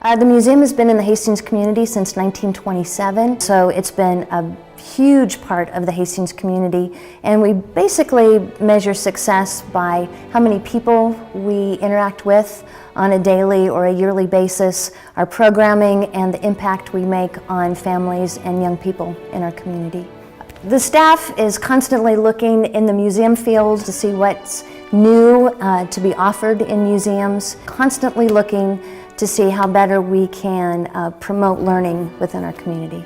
The museum has been in the Hastings community since 1927, so it's been a huge part of the Hastings community, and we basically measure success by how many people we interact with on a daily or a yearly basis, our programming, and the impact we make on families and young people in our community. The staff is constantly looking in the museum field to see what's new to be offered in museums, constantly looking to see how better we can promote learning within our community.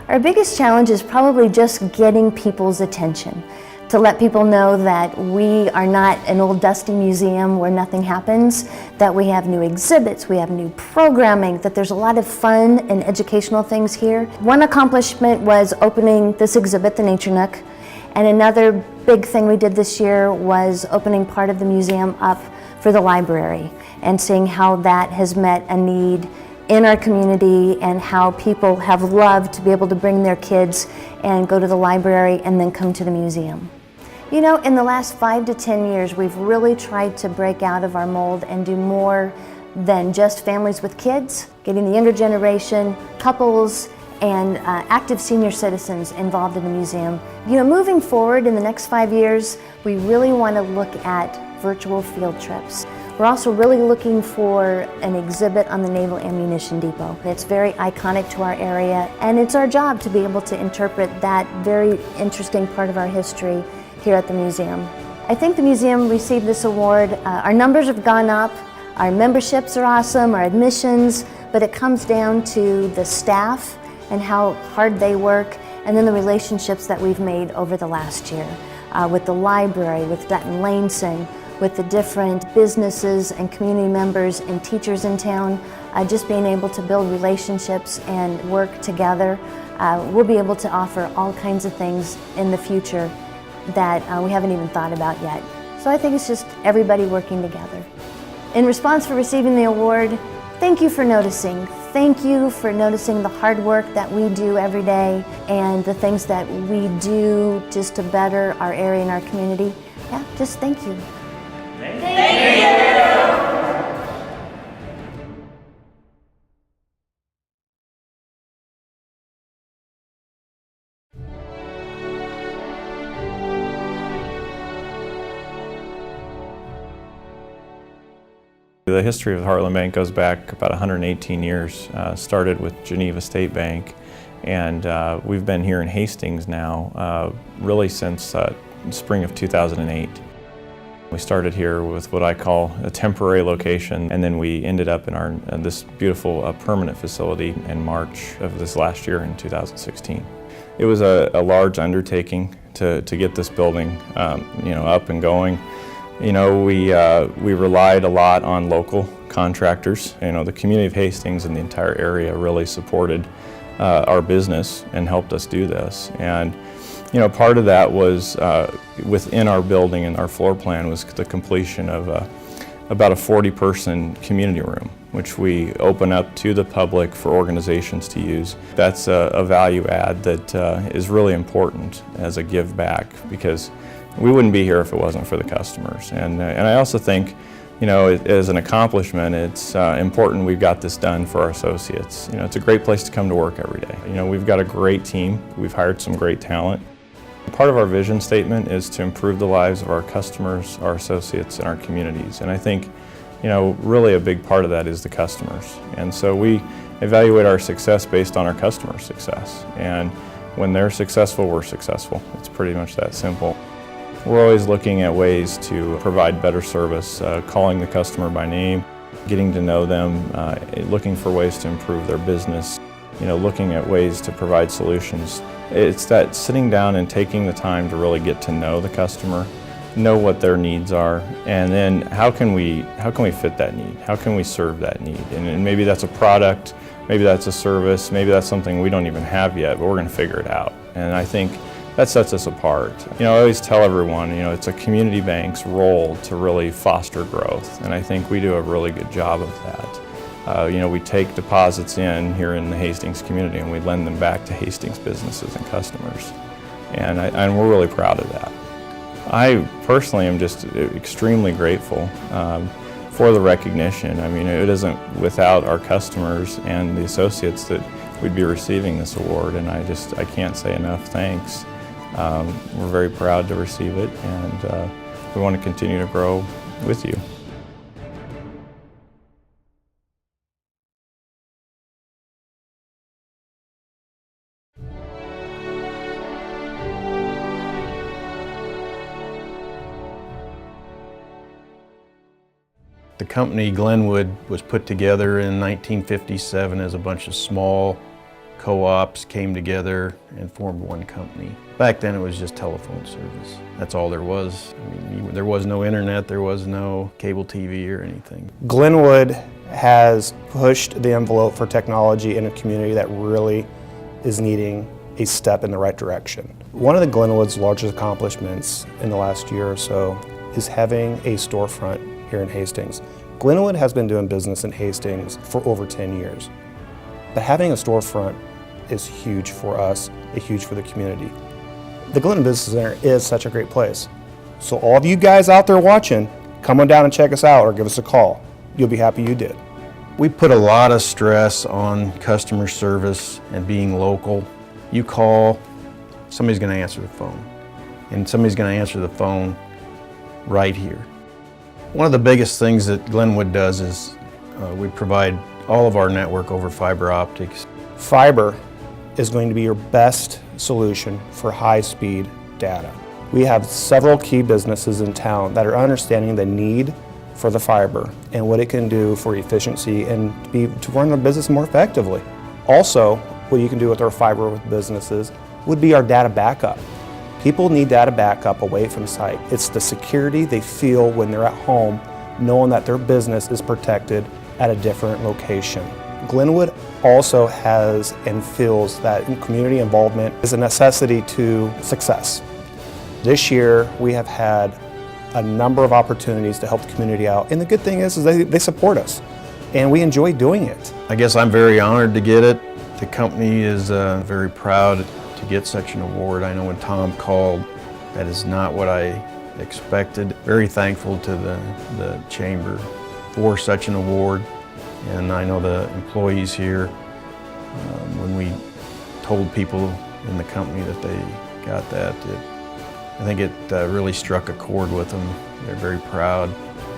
Our biggest challenge is probably just getting people's attention, to let people know that we are not an old dusty museum where nothing happens, that we have new exhibits, we have new programming, that there's a lot of fun and educational things here. One accomplishment was opening this exhibit, the Nature Nook, and another big thing we did this year was opening part of the museum up for the library and seeing how that has met a need in our community and how people have loved to be able to bring their kids and go to the library and then come to the museum. You know, in the last 5 to 10 years, we've really tried to break out of our mold and do more than just families with kids, getting the younger generation, couples, and active senior citizens involved in the museum. You know, moving forward in the next 5 years, we really want to look at virtual field trips. We're also really looking for an exhibit on the Naval Ammunition Depot. It's very iconic to our area, and it's our job to be able to interpret that very interesting part of our history here at the museum. I think the museum received this award. Our numbers have gone up, our memberships are awesome, our admissions, but it comes down to the staff and how hard they work, and then the relationships that we've made over the last year with the library, with Dutton Laneson, with the different businesses and community members and teachers in town, just being able to build relationships and work together. We'll be able to offer all kinds of things in the future that we haven't even thought about yet. So I think it's just everybody working together. In response for receiving the award, thank you for noticing. Thank you for noticing the hard work that we do every day and the things that we do just to better our area and our community. Yeah, just thank you. Thank you. The history of Heartland Bank goes back about 118 years. Started with Geneva State Bank, and we've been here in Hastings now really since spring of 2008. We started here with what I call a temporary location, and then we ended up in this beautiful permanent facility in March of this last year in 2016. It was a large undertaking to get this building up and going. You know, we relied a lot on local contractors. You know, the community of Hastings and the entire area really supported our business and helped us do this. And you know, part of that was within our building and our floor plan was the completion of about a 40-person community room, which we open up to the public for organizations to use. That's a value add that is really important as a give back, because we wouldn't be here if it wasn't for the customers. And I also think, you know, as an accomplishment, it's important we've got this done for our associates. You know, it's a great place to come to work every day. You know, we've got a great team. We've hired some great talent. Part of our vision statement is to improve the lives of our customers, our associates, and our communities. And I think, you know, really a big part of that is the customers. And so we evaluate our success based on our customers' success. And when they're successful, we're successful. It's pretty much that simple. We're always looking at ways to provide better service, calling the customer by name, getting to know them, looking for ways to improve their business, you know, looking at ways to provide solutions. It's that sitting down and taking the time to really get to know the customer, know what their needs are, and then how can we fit that need? How can we serve that need? And maybe that's a product, maybe that's a service, maybe that's something we don't even have yet, but we're going to figure it out. And I think that sets us apart. You know, I always tell everyone, you know, it's a community bank's role to really foster growth, and I think we do a really good job of that. You know, we take deposits in here in the Hastings community and we lend them back to Hastings businesses and customers. And we're really proud of that. I personally am just extremely grateful for the recognition. I mean, it isn't without our customers and the associates that we'd be receiving this award, and I can't say enough thanks. We're very proud to receive it, and we want to continue to grow with you. The company Glenwood was put together in 1957 as a bunch of small co-ops came together and formed one company. Back then it was just telephone service. That's all there was. I mean, there was no internet, there was no cable TV or anything. Glenwood has pushed the envelope for technology in a community that really is needing a step in the right direction. One of the Glenwood's largest accomplishments in the last year or so is having a storefront here in Hastings. Glenwood has been doing business in Hastings for over 10 years. But having a storefront is huge for us, huge for the community. The Glenwood Business Center is such a great place. So all of you guys out there watching, come on down and check us out or give us a call. You'll be happy you did. We put a lot of stress on customer service and being local. You call, somebody's going to answer the phone. And somebody's going to answer the phone right here. One of the biggest things that Glenwood does is we provide all of our network over fiber optics. Fiber is going to be your best solution for high-speed data. We have several key businesses in town that are understanding the need for the fiber and what it can do for efficiency and to run their business more effectively. Also, what you can do with our fiber with businesses would be our data backup. People need data backup away from site. It's the security they feel when they're at home, knowing that their business is protected at a different location. Glenwood also has and feels that community involvement is a necessity to success. This year, we have had a number of opportunities to help the community out, and the good thing is they support us, and we enjoy doing it. I guess I'm very honored to get it. The company is very proud to get such an award. I know when Tom called, that is not what I expected. Very thankful to the Chamber for such an award, and I know the employees here, when we told people in the company that they got that, I think it really struck a chord with them. They're very proud.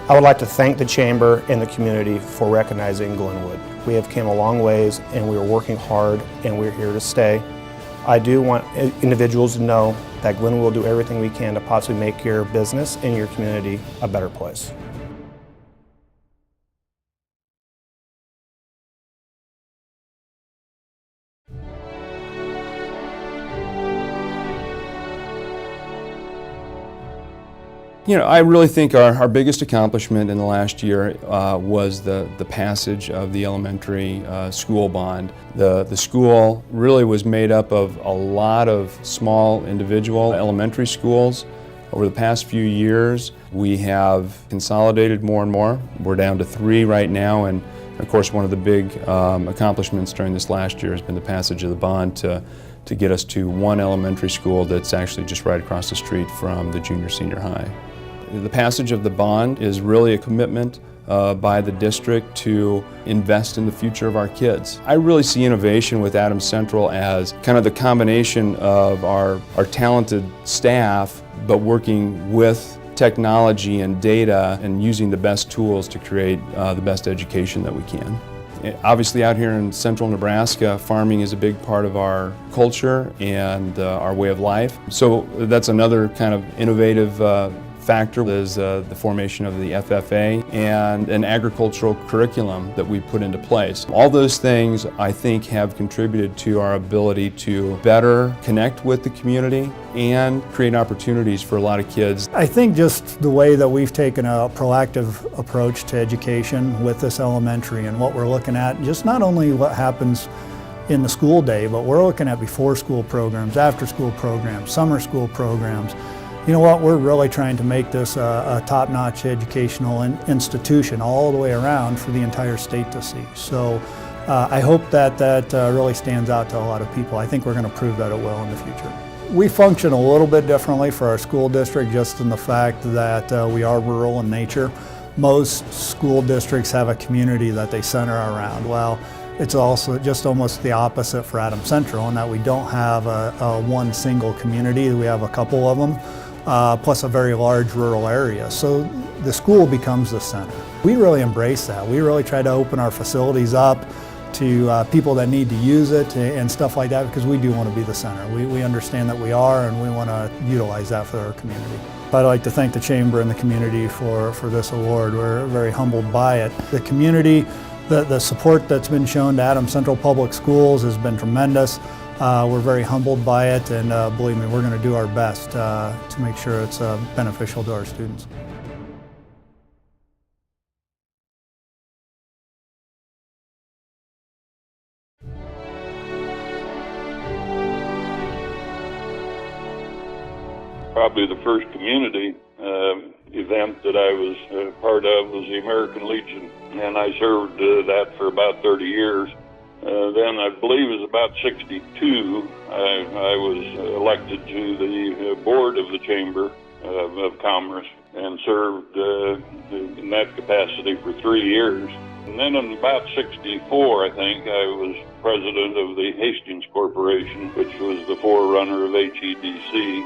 I would like to thank the Chamber and the community for recognizing Glenwood. We have come a long ways, and we are working hard, and we're here to stay. I do want individuals to know that Glenwood will do everything we can to possibly make your business and your community a better place. You know, I really think our biggest accomplishment in the last year was the passage of the elementary school bond. The school really was made up of a lot of small individual elementary schools. Over the past few years, we have consolidated more and more. We're down to 3 right now, and of course one of the big accomplishments during this last year has been the passage of the bond to get us to 1 elementary school that's actually just right across the street from the junior-senior high. The passage of the bond is really a commitment by the district to invest in the future of our kids. I really see innovation with Adams Central as kind of the combination of our talented staff, but working with technology and data and using the best tools to create the best education that we can. Obviously out here in central Nebraska, farming is a big part of our culture and our way of life. So that's another kind of innovative factor is the formation of the FFA and an agricultural curriculum that we put into place. All those things I think have contributed to our ability to better connect with the community and create opportunities for a lot of kids. I think just the way that we've taken a proactive approach to education with this elementary and what we're looking at, just not only what happens in the school day, but we're looking at before school programs, after school programs, summer school programs. You know what, we're really trying to make this a top-notch educational institution all the way around for the entire state to see. So I hope that really stands out to a lot of people. I think we're going to prove that it will in the future. We function a little bit differently for our school district just in the fact that we are rural in nature. most school districts have a community that they center around. Well, it's also just almost the opposite for Adams Central in that we don't have a one single community. We have a couple of them, plus a very large rural area. So the school becomes the center. We really embrace that. We really try to open our facilities up to people that need to use it and stuff like that, because we do want to be the center. We understand that we are, and we want to utilize that for our community. I'd like to thank the Chamber and the community for this award. We're very humbled by it. The community, the support that's been shown to Adams Central Public Schools has been tremendous. We're very humbled by it, and believe me, we're going to do our best to make sure it's beneficial to our students. Probably the first community event that I was part of was the American Legion, and I served that for about 30 years. Then I believe it was about 62, I was elected to the board of the Chamber of Commerce and served in that capacity for 3 years. And then in about 64, I think, I was president of the Hastings Corporation, which was the forerunner of HEDC.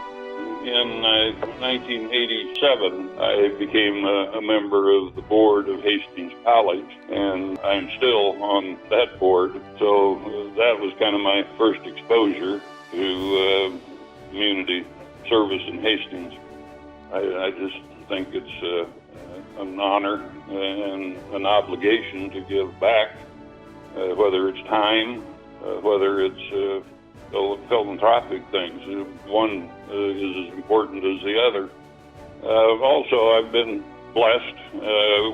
In 1987, I became a member of the board of Hastings College, and I'm still on that board. So that was kind of my first exposure to community service in Hastings. I just think it's an honor and an obligation to give back, whether it's time, whether it's philanthropic things. One is as important as the other. Also, I've been blessed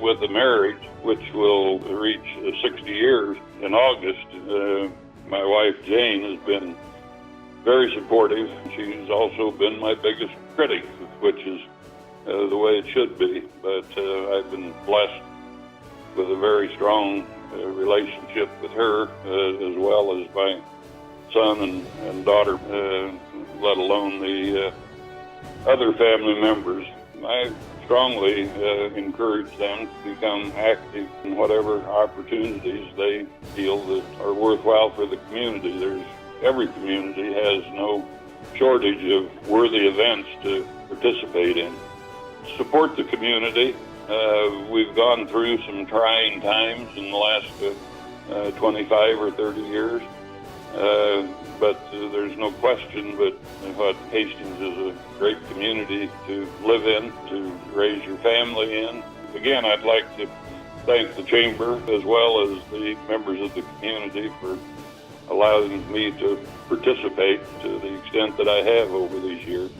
with a marriage which will reach 60 years in August. My wife Jane has been very supportive. She's also been my biggest critic, which is the way it should be. But I've been blessed with a very strong relationship with her, as well as my son and daughter, let alone the other family members. I strongly encourage them to become active in whatever opportunities they feel that are worthwhile for the community. Every community has no shortage of worthy events to participate in. Support the community. We've gone through some trying times in the last 25 or 30 years. But there's no question but what Hastings is a great community to live in, to raise your family in. Again, I'd like to thank the Chamber as well as the members of the community for allowing me to participate to the extent that I have over these years.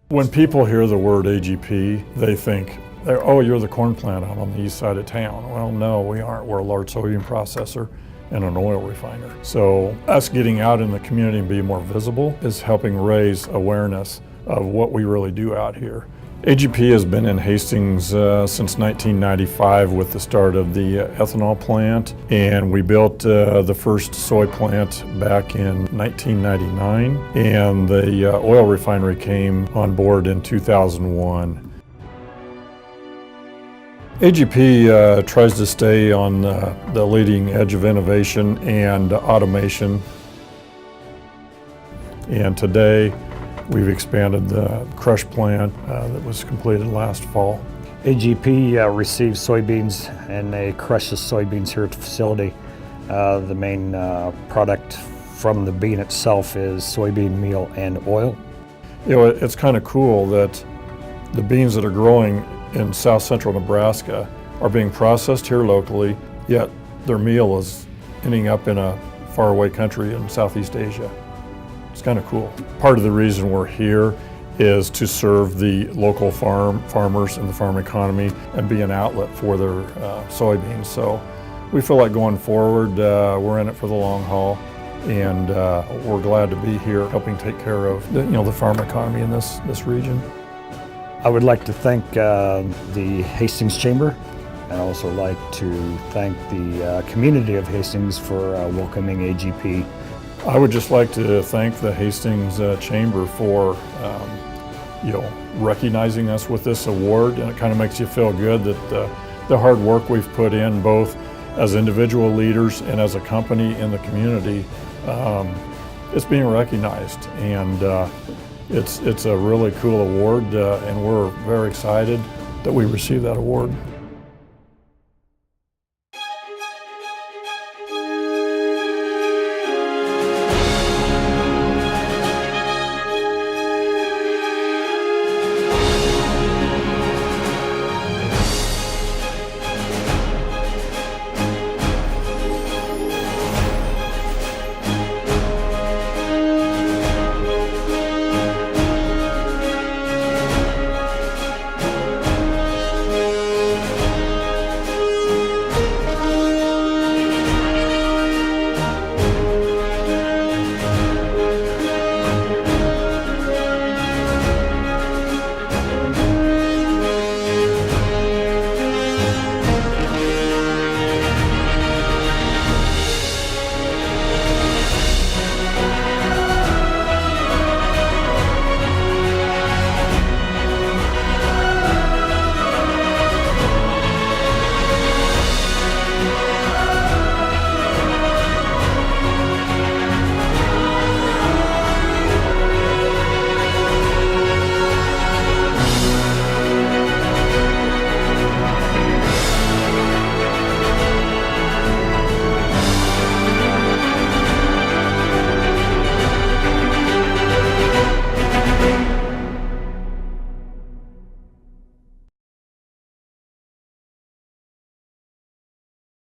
When people hear the word AGP, they think, oh, you're the corn plant out on the east side of town. Well, no, we aren't. We're a large soybean processor and an oil refiner. So us getting out in the community and being more visible is helping raise awareness of what we really do out here. AGP has been in Hastings since 1995 with the start of the ethanol plant, and we built the first soy plant back in 1999, and the oil refinery came on board in 2001. AGP tries to stay on the leading edge of innovation and automation, and today we've expanded the crush plant that was completed last fall. AGP receives soybeans and they crush the soybeans here at the facility. The main product from the bean itself is soybean meal and oil. You know, it's kind of cool that the beans that are growing in south central Nebraska are being processed here locally, yet their meal is ending up in a faraway country in Southeast Asia. It's kind of cool. Part of the reason we're here is to serve the local farmers and the farm economy and be an outlet for their soybeans. So we feel like going forward, we're in it for the long haul, and we're glad to be here helping take care of the farm economy in this region. I would like to thank the Hastings Chamber I'd also like to thank the community of Hastings for welcoming AGP. I would just like to thank the Hastings Chamber for recognizing us with this award, and it kind of makes you feel good that the hard work we've put in, both as individual leaders and as a company in the community, it's being recognized, and it's a really cool award, and we're very excited that we received that award.